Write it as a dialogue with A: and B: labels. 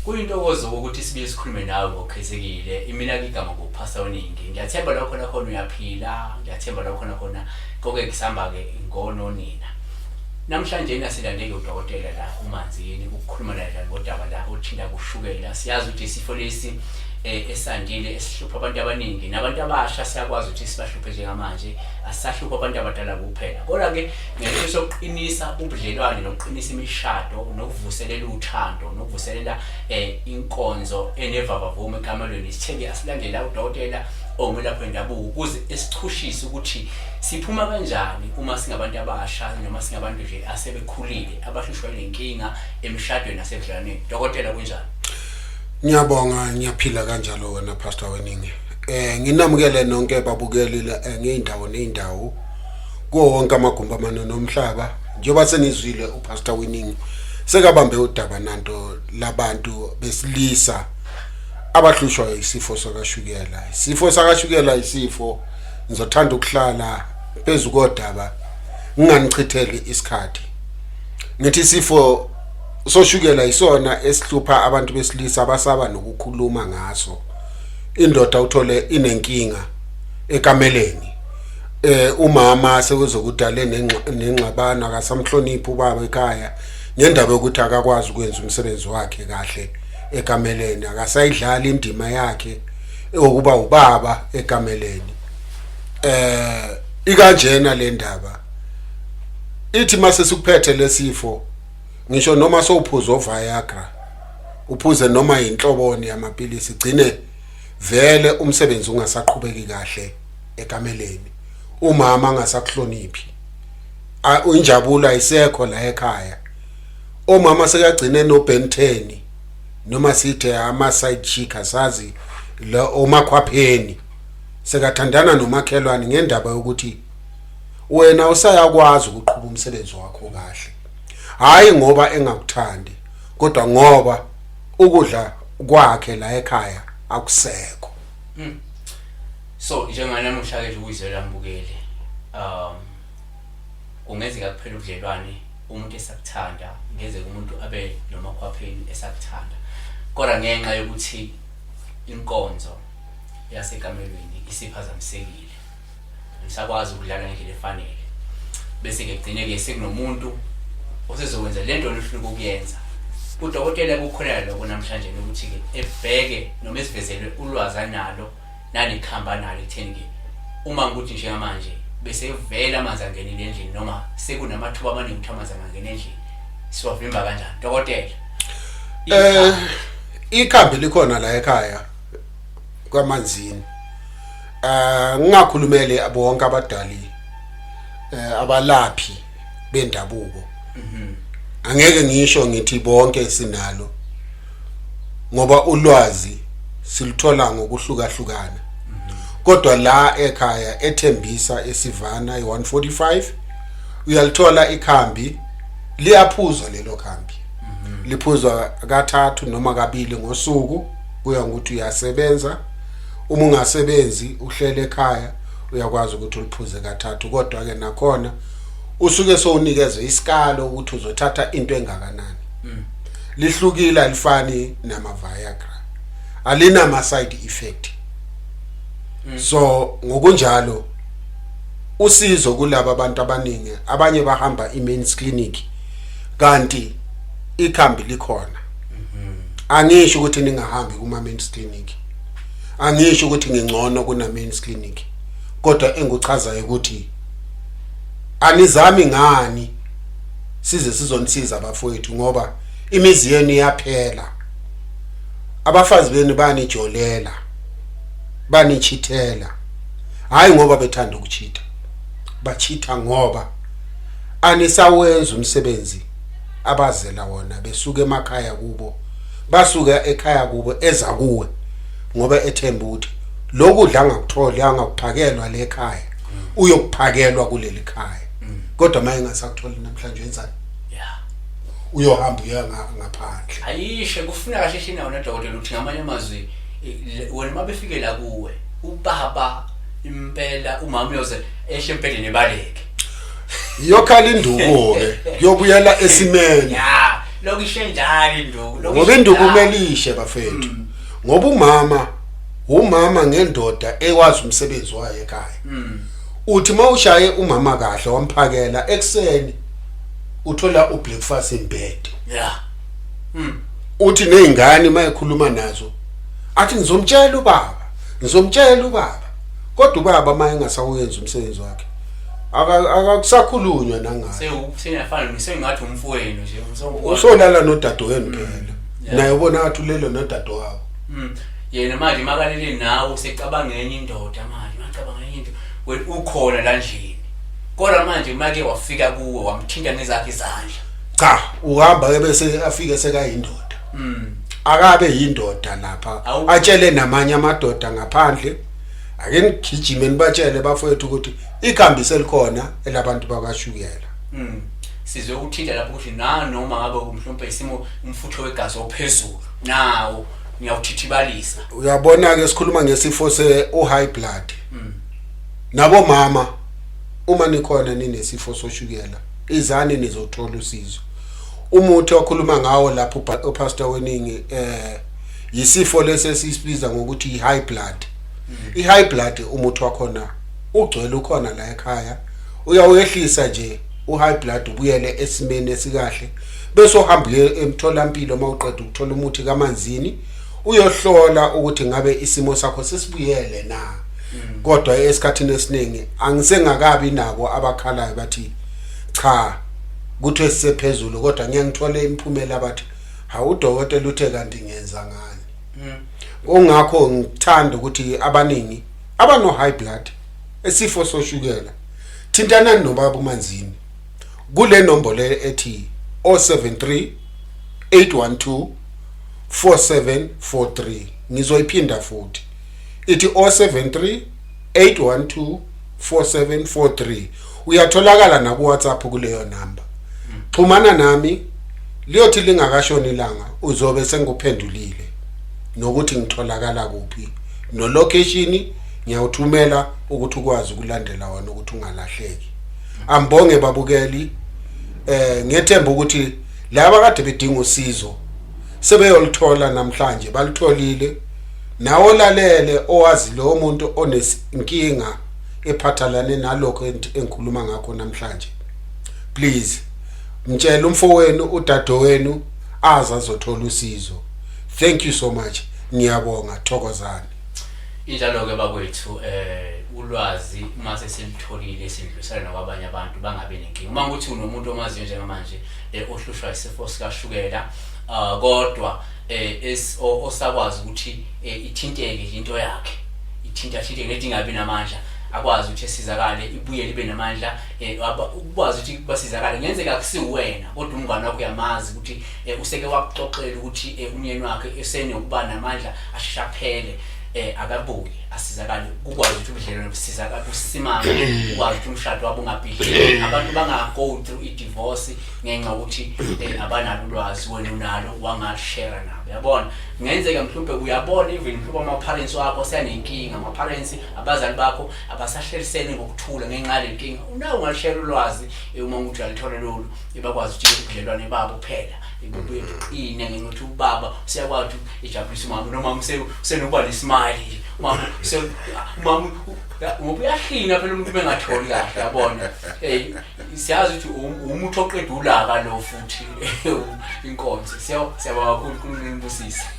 A: Kuyintokozo ukuthi sibe sikhulume nawe ngokukhethekile imina igama ngopastor oningi ngiyathemba lokho khona uyaphila ngiyathemba lokho khona konke kusamba ke ngononina namhlanje nasilandeke udokotela la uManzini ukukhuluma naye ngodaba la othinta kushukela siyazi ukuthi isifo lesi esandile esihlupha abantu abaningi nabantu abasha siyakwazi ukuthi sibahluphe njengamanje asisahlupha abantu abadala kuphela kodwa ke ngeke sokuqinisa ubudlelwane nokuqinisa imishado nokuvuselela uthando nokuvuselela inkonzo enevavavume ekamelweni sithenge asilandela udokotela omelaphi wendabuko ukuze esichushise ukuthi siphuma kanjani uma singabantu abasha noma singabantu nje asebekhulile abahlushwa lenkinga emishadweni nasebudlaneni dokotela kunjani.
B: Ngiyabonga ngiyaphila kanjalo wena pastor weningi. Nginamukele nonke babukeli ngeindawo neindawo kuwo wonke amagumbi amane nomhlaba njengoba senizwile upastor weningi sekabambe udaba nanto labantu besilisa abahlushwa isifo soShukela. Isifo soShukela isifo ngizothanda ukuhlala phezulu kodaba nginganichitheli isikhathi. Ngithi isifo soShukela isona esihlupha abantu besilisa abasaba nokukhuluma ngaso. Indoda uthole inenkinga ekameleni. Umama sekuzokudala nengxabano akasamhloniphi ubaba ekhaya ngendaba yokuthi akakwazi ukwenza umsebenzi wakhe kahle ekameleni akasayidlala indima yakhe ukuba ubaba ekameleni. Ikanjena le ndaba ithi mase sikuphethe lesifo ngisho noma sowuphuza oViagra uphuze noma inhloboni yamapilisi igcine vele umsebenzi ungasaqhubeki kahle ekameleni umama angasakuhloniphi injabulo ayisekho la ekhaya omama sekagcine no benteni noma sithe ama side chick asazi la omakhwapheni sekathandana nomakhelwane ngendaba yokuthi wena usayakwazi ukuqhubha umsebenzi wakho kahle hayi ngoba engakuthandi kodwa ngoba ukudla kwakhe la ekhaya akusekho.
A: So njengoba namuhla ke ukuzwela mbukeli kungenzeka kuphela ubudlelwane umuntu esakuthanda ngeze umuntu abe nomakhwapheni esakuthanda kodwa ngenxa yokuthi inkonzo yasekamelweni isiphazamisekile nisakwazi ukudlala ngendlela efanele bese ke kugcineke sekunomuntu osezokwenza lento Nufliq ukuyenza udokotela kukhona lokho namhlanje ukuthi ke ebheke noma esivezelwe ulwazi analo nalikhamba nalo ekutheni uma ukuthi njengamanje bese vela amanzi angenile endlini noma sekunamathuba amaningi ukuthi amanzi angene endlini siwavimba kanjani dokotela.
B: Ikhambi likhona la ekhaya kwaManzini. Ngingakhulumele bonke abadali abalaphi bendabuko. Angeke ngisho ngithi bonke sinalo ngoba ulwazi silithola ngokuhlukahlukana kodwa la ekhaya ethembisa esivana i145 uyalithola ikhambi liyaphuzwa lelo khambi liphuzwa kathathu noma kabili ngosuku kuya ngokuthi uyasebenza uma ungasebenzi uhlele ekhaya uyakwazi ukuthi uliphuze kathathu kodwa ke nakhona usuke sowunikezwe isikalo ukuthi uzothatha into engakanani. Lihlukile alifani nama Viagra alina ama side effect. So ngokunjalo usizo kulabo abantu abaningi abanye bahamba imen's clinic kanti ikhambi likhona. Angisho ukuthi ningahambi kuma men's clinic angisho ukuthi ngingcono kuna men's clinic kodwa enguchazayo ukuthi anizami ngani size sizonisiza abafowethu ngoba imizi yenu iyaphela abafazi benu banijolela banichithela hayi ngoba bethanda ukuchitha bachitha ngoba anisawenza umsebenzi abazela wona besuka emakhaya kubo basuka ekhaya kubo eza kuwe ngoba ethemba ukuthi lokudla angakutholi angakuphakelwa le ekhaya uyokuphakelwa kuleli khaya kodwa maye ngasakuthola namhlanje wenzani uyohamba uya ngaphandle
A: ayishe kufuna kahle shina wona dokotela ukuthi ngamanye amazwi wena mabefike la kuwe ubaba impela umama uyoze eshe empedeni ebaleke
B: yokhala induku ke kuyobuyela esimeni
A: lokishe njalo induku
B: ngoba induku umelishe bafethu ngoba umama ngendoda ekwazi umsebenzi wayo ekhaya uthi mawushaye umama kahle wamphakela ekseni uthola ubreakfast in bed
A: yeah
B: uthi nezingane mayekhuluma nazo athi ngizomtshela ubaba kodwa ubaba maye engasawenza umsebenzi wakhe akakusakhulunywa nangaye
A: seyufana ngisengathi umfowenu nje
B: usolala nodadewenu phela naye ubona ngathi ulelo nodadewabo
A: yena manje makalele nawe secabanga enye indoda manje macabanga enye into ukhona la ndlini kodwa manje make wafika kuwe wamthinta nezakhe izandla
B: cha uhamba bese afike sekayindoda akabe yindoda lapha atshele namanye amadoda ngaphandle ake ngigijime nibatshele bafowethu ukuthi ikhambise likhona elabantu bakashukela
A: sizwe ukuthinta lapho ukuthi noma ngabe mhlawumbe isimo umfutho wegazi ophezulu nawo ngiyawuthithibalisa
B: uyabona ke sikhuluma ngesifo high blood nabo mama uma nikhona ninesifo soshukela izani nizothola usizo umuthi okhuluma ngawo lapho upastor weningi yisifo lesesibiza ngokuthi i-high blood i-high blood umuthi wakhona ugcwele ukhona la ekhaya uyawehlisa nje u-high blood ubuyele esimeni esikahle bese uhamba emtholampilo mawuqeda ukuthola umuthi kaManzini uyohlola ukuthi ngabe isimo sakho sesibuyele na kodwa esikhathini esiningi angisengakabi nabo abakhalayo bathi cha kuthe sisephezulu kodwa ngiyangithola imphumela abathi udokotela uthe kanti ngenza ngani ongakho ngithanda ukuthi abaningi abano high blood esifo soshukela thintanani nobaba uManzini kule nombolo ethi 073 812 4743 ngizoyiphinda futhi ithi 073 812 4743 uyatholakala na ku WhatsApp kuleyo number xhumana nami liyothi lingakashoni ilanga uzobe senguphendulile nokuthi ngitholakala kuphi no location ngiyawuthumela ukuthi ukwazi ukulandela wona ukuthi ungalahleki ambonge babukeli ngiyethemba ukuthi laba kade bedinga usizo sebeyolithola namhlanje balitholile nawo lalele owazi lo muntu onesinkinga ephathalane nalokho engikhuluma ngakho namhlanje please mtshela umfowenu udadewenu azazothola usizo thank you so much ngiyabonga thokozani
A: injalo ke bakwethu ulwazi mase selitholile sidlulisana nabanye abantu bangabe nenkinga uma ukuthi unomuntu omaziyo njengamanje ohlushwa isifo sikashukela kodwa osakwazi ukuthi ithinteke into yakhe ithinta nedingabi namandla akwazi ukuthi esizakale ibuye libe namandla ukwazi ukuthi basizakale ngenzeka kusiwena kodwa umngane wakho uyamazi ukuthi useke wakuxoxela ukuthi umyeni wakhe esenokuba namandla ashishaphele akabuye asizakale ukwazi ukuthi ubudlelwane busizakala busimama ukwazi ukuthi umshado wabo ungabhidli abantu bangago through i-divorce ngenxa ukuthi abanalo ulwazi wena unalo wangashare nabo yabona ngenzeka mhlawumbe uyabona even mhlawumbe ama-parents wakho seyanenkinga ama-parents abazali bakho abasahlelisene ngokuthula ngenxa lenkinga unawo ungalishare ulwazi uma ukuthi uyalithola lolu bakwazi ukuthi ubudlelwane babo phela ibuye iqine ngenxa ubaba usiyakwazi ijabulisa umama noma usenokuba nesmile mama ngobuyahlina phela umuntu bengatholi kahle yabona siyazi ukuthi umuntu oqeda ulaka lo futhi inkonzo siyabonga kakhulu uNkulunkulu nimbusise.